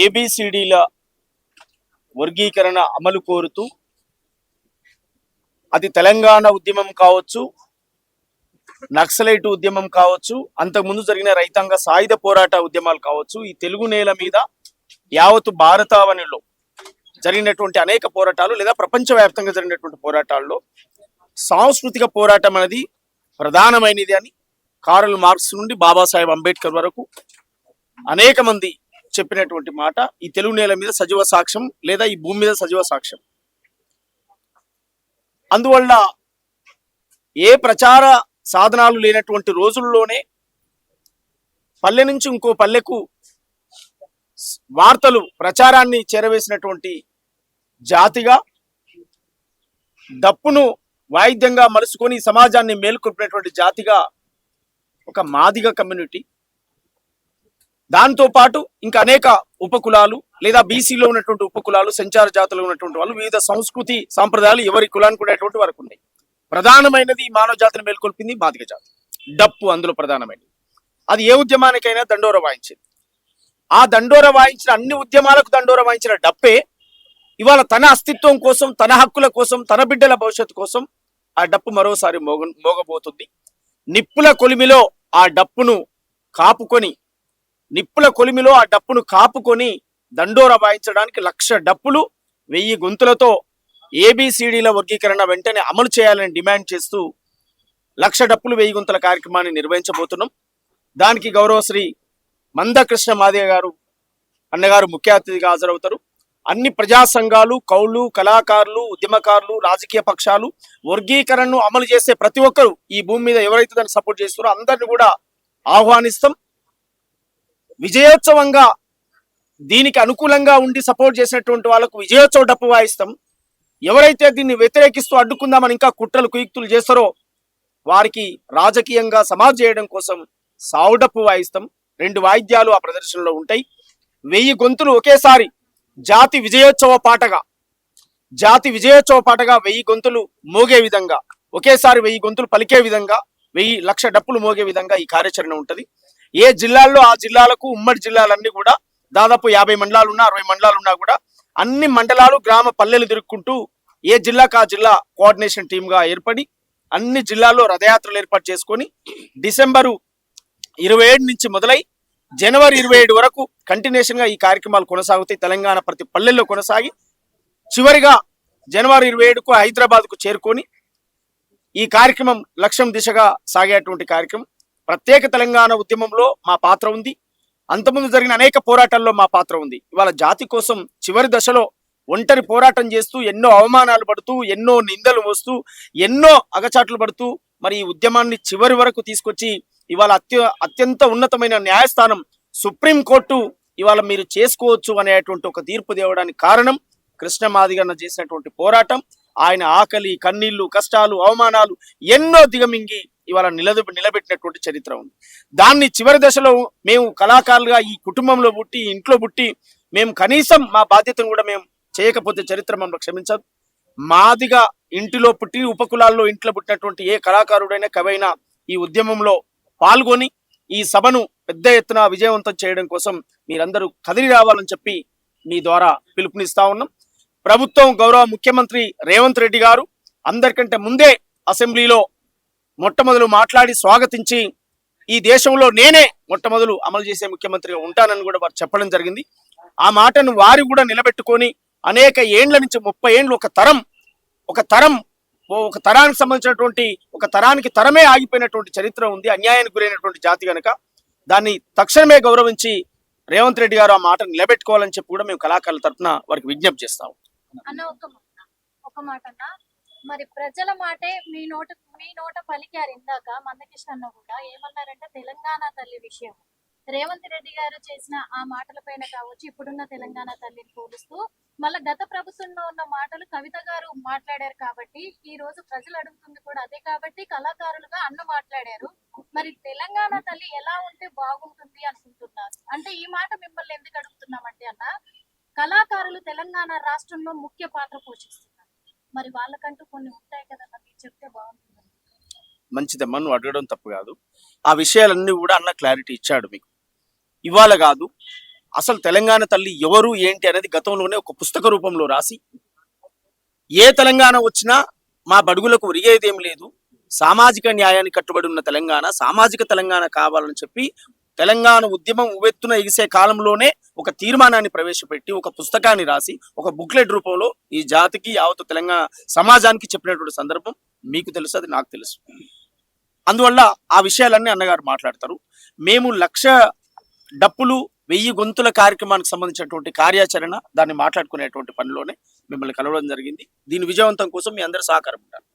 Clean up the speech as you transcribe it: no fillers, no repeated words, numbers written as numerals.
ఏబిసిడీల వర్గీకరణ అమలు కోరుతూ అది తెలంగాణ ఉద్యమం కావచ్చు, నక్సలైట్ ఉద్యమం కావచ్చు, అంతకుముందు జరిగిన రైతాంగ సాయుధ పోరాట ఉద్యమాలు కావచ్చు, ఈ తెలుగు నేల మీద యావత్తు భారతావనిలో జరిగినటువంటి అనేక పోరాటాలు లేదా ప్రపంచవ్యాప్తంగా జరిగినటువంటి పోరాటాల్లో సాంస్కృతిక పోరాటం అనేది ప్రధానమైనది అని కార్ల్ మార్క్స్ నుండి బాబాసాహెబ్ అంబేద్కర్ వరకు అనేక మంది చెప్పినటువంటి మాట ఈ తెలుగు నేల మీద సజీవ సాక్ష్యం లేదా ఈ భూమి మీద సజీవ సాక్ష్యం. అందువల్ల ఏ ప్రచార సాధనాలు లేనటువంటి రోజుల్లోనే పల్లె నుంచి ఇంకో పల్లెకు వార్తలు ప్రచారాన్ని చేరవేసినటువంటి జాతిగా, డప్పును వాయిద్యంగా మలుసుకొని సమాజాన్ని మేలుకొల్పినటువంటి జాతిగా ఒక మాదిగ కమ్యూనిటీ, దాంతో పాటు ఇంకా అనేక ఉపకులాలు లేదా బీసీలో ఉన్నటువంటి ఉపకులాలు, సంచార జాతులు ఉన్నటువంటి వాళ్ళు, వివిధ సంస్కృతి సాంప్రదాయాలు ఎవరి కులానికి ఉండేటువంటి వరకు ఉన్నాయి. ప్రధానమైనది మానవ జాతిని మేల్కొల్పింది మాదిగ జాతి, డప్పు అందులో ప్రధానమైనది. అది ఏ ఉద్యమానికైనా దండోర వాయించింది. ఆ దండోర వాయించిన అన్ని ఉద్యమాలకు దండోర వాయించిన డప్పే ఇవాళ తన అస్తిత్వం కోసం, తన హక్కుల కోసం, తన బిడ్డల భవిష్యత్తు కోసం ఆ డప్పు మరోసారి మోగబోతుంది. నిప్పుల కొలిమిలో ఆ డప్పును కాపుకొని దండోర వాయించడానికి 1,00,000 డప్పులు 1000 గొంతులతో ఏబిసిడీల వర్గీకరణ వెంటనే అమలు చేయాలని డిమాండ్ చేస్తూ 1,00,000 డప్పులు 1000 గొంతుల కార్యక్రమాన్ని నిర్వహించబోతున్నాం. దానికి గౌరవశ్రీ మందకృష్ణ మాదిగ గారు అన్నగారు ముఖ్య అతిథిగా హాజరవుతారు. అన్ని ప్రజా సంఘాలు, కౌలు, కళాకారులు, ఉద్యమకారులు, రాజకీయ పక్షాలు, వర్గీకరణను అమలు చేసే ప్రతి ఒక్కరు ఈ భూమి మీద ఎవరైతే దాన్ని సపోర్ట్ చేస్తారో అందరిని కూడా ఆహ్వానిస్తాం. విజయోత్సవంగా దీనికి అనుకూలంగా ఉండి సపోర్ట్ చేసినటువంటి వాళ్ళకు విజయోత్సవ డప్పు వాయిస్తాం. ఎవరైతే దీన్ని వ్యతిరేకిస్తూ అడ్డుకుందామని ఇంకా కుట్రలు కుయుక్తులు చేస్తారో వారికి రాజకీయంగా సమాజ్ చేయడం కోసం సావు డప్పు వాయిస్తాం. 2 వాయిద్యాలు ఆ ప్రదర్శనలో ఉంటాయి. 1000 గొంతులు ఒకేసారి జాతి విజయోత్సవ పాటగా 1000 గొంతులు మోగే విధంగా, ఒకేసారి 1000 గొంతులు పలికే విధంగా, 1,00,000 డప్పులు మోగే విధంగా ఈ కార్యాచరణ ఉంటుంది. ఏ జిల్లాల్లో ఆ జిల్లాలకు, ఉమ్మడి జిల్లాలన్నీ కూడా దాదాపు 50 మండలాలున్నా 60 మండలాలున్నా కూడా అన్ని మండలాలు, గ్రామ పల్లెలు తిరుక్కుంటూ ఏ జిల్లాకు ఆ జిల్లా కోఆర్డినేషన్ టీమ్గా ఏర్పడి అన్ని జిల్లాల్లో రథయాత్రలు ఏర్పాటు చేసుకొని డిసెంబరు 27 నుంచి మొదలై జనవరి 27 వరకు కంటిన్యూషన్ గా ఈ కార్యక్రమాలు కొనసాగుతాయి. తెలంగాణ ప్రతి పల్లెల్లో కొనసాగి చివరిగా జనవరి 27కు హైదరాబాద్కు చేరుకొని ఈ కార్యక్రమం లక్ష్యం దిశగా సాగేటువంటి కార్యక్రమం. ప్రత్యేక తెలంగాణ ఉద్యమంలో మా పాత్ర ఉంది. అంతకుముందు జరిగిన అనేక పోరాటాల్లో మా పాత్ర ఉంది. ఇవాళ జాతి కోసం చివరి దశలో ఒంటరి పోరాటం చేస్తూ ఎన్నో అవమానాలు పడుతూ, ఎన్నో నిందలు మోస్తూ, ఎన్నో అగచాట్లు పడుతూ మరి ఈ ఉద్యమాన్ని చివరి వరకు తీసుకొచ్చి ఇవాళ అత్యంత ఉన్నతమైన న్యాయస్థానం సుప్రీంకోర్టు ఇవాళ మీరు చేసుకోవచ్చు అనేటువంటి ఒక తీర్పు తేవడానికి కారణం కృష్ణ మాదిగన్న చేసినటువంటి పోరాటం. ఆయన ఆకలి, కన్నీళ్లు, కష్టాలు, అవమానాలు ఎన్నో దిగమింగి ఇవాళ నిలబెట్టినటువంటి చరిత్ర ఉంది. దాన్ని చివరి దశలో మేము కళాకారులుగా ఈ కుటుంబంలో పుట్టి, ఇంట్లో పుట్టి, మేము కనీసం మా బాధ్యతను కూడా మేము చేయకపోతే చరిత్ర మమ్మల్ని క్షమించదు. మాదిగా ఇంటిలో పుట్టి, ఉపకులాల్లో ఇంట్లో పుట్టినటువంటి ఏ కళాకారుడైనా, కవైనా ఈ ఉద్యమంలో పాల్గొని ఈ సభను పెద్ద ఎత్తున విజయవంతం చేయడం కోసం మీరందరూ కదిలి రావాలని చెప్పి మీ ద్వారా పిలుపునిస్తా ఉన్నాం. ప్రభుత్వం, గౌరవ ముఖ్యమంత్రి రేవంత్ రెడ్డి గారు అందరికంటే ముందే అసెంబ్లీలో మొట్టమొదలు మాట్లాడి స్వాగతించి ఈ దేశంలో నేనే మొట్టమొదలు అమలు చేసే ముఖ్యమంత్రిగా ఉంటానని కూడా వారు చెప్పడం జరిగింది. ఆ మాటను వారు కూడా నిలబెట్టుకొని అనేక ఏండ్ల నుంచి 30 ఏండ్లు ఒక తరానికి సంబంధించినటువంటి ఒక తరానికి తరమే ఆగిపోయినటువంటి చరిత్ర ఉంది. అన్యాయానికి గురైనటువంటి జాతి కనుక దాన్ని తక్షణమే గౌరవించి రేవంత్ రెడ్డి గారు ఆ మాట నిలబెట్టుకోవాలని చెప్పి కూడా మేము కళాకారుల తరఫున వారికి విజ్ఞప్తి చేస్తాము. ఒక మాట మరి ప్రజల మాటే మీ నోట పలికారు ఇందాక మందకృష్ణ అన్న కూడా. ఏమన్నారంటే తెలంగాణ తల్లి విషయం రేవంత్ రెడ్డి గారు చేసిన ఆ మాటల పైన కావచ్చు, ఇప్పుడున్న తెలంగాణ తల్లిని పోలుస్తూ మళ్ళీ గత ప్రభుత్వంలో ఉన్న మాటలు కవిత గారు మాట్లాడారు కాబట్టి ఈ రోజు ప్రజలు అడుగుతుంది కూడా అదే కాబట్టి కళాకారులుగా అన్న మాట్లాడారు. మరి తెలంగాణ తల్లి ఎలా ఉంటే బాగుంటుంది అనుకుంటున్నారు అంటే ఈ మాట మిమ్మల్ని ఎందుకు అడుగుతున్నామంటే అన్న, కళాకారులు తెలంగాణ రాష్ట్రంలో ముఖ్య పాత్ర పోషిస్తున్నారు. మరి వాళ్ళకంటూ కొన్ని ఉంటాయి కదన్నా, మీరు చెప్తే బాగుంటుంది. మంచిదమ్మా, నువ్వు అడగడం తప్పు కాదు. ఆ విషయాలన్నీ కూడా అన్న క్లారిటీ ఇచ్చాడు మీకు. ఇవాళ కాదు, అసలు తెలంగాణ తల్లి ఎవరు ఏంటి అనేది గతంలోనే ఒక పుస్తక రూపంలో రాసి, ఏ తెలంగాణ వచ్చినా మా బడుగులకు ఒరిగేదేం లేదు, సామాజిక న్యాయానికి కట్టుబడి ఉన్న తెలంగాణ, సామాజిక తెలంగాణ కావాలని చెప్పి తెలంగాణ ఉద్యమం ఉవ్వెత్తున ఎగిసే కాలంలోనే ఒక తీర్మానాన్ని ప్రవేశపెట్టి, ఒక పుస్తకాన్ని రాసి, ఒక బుక్లెట్ రూపంలో ఈ జాతికి యావత్ తెలంగాణ సమాజానికి చెప్పినటువంటి సందర్భం మీకు తెలుసు, అది నాకు తెలుసు. అందువల్ల ఆ విషయాలన్నీ అన్నగారు మాట్లాడతారు. మేము 1,00,000 డప్పులు 1000 గొంతుల కార్యక్రమానికి సంబంధించినటువంటి కార్యాచరణ దాన్ని మాట్లాడుకునేటువంటి పనిలోనే మిమ్మల్ని కలవడం జరిగింది. దీని విజయవంతం కోసం మీ అందరి సహకారం ఉండాలి.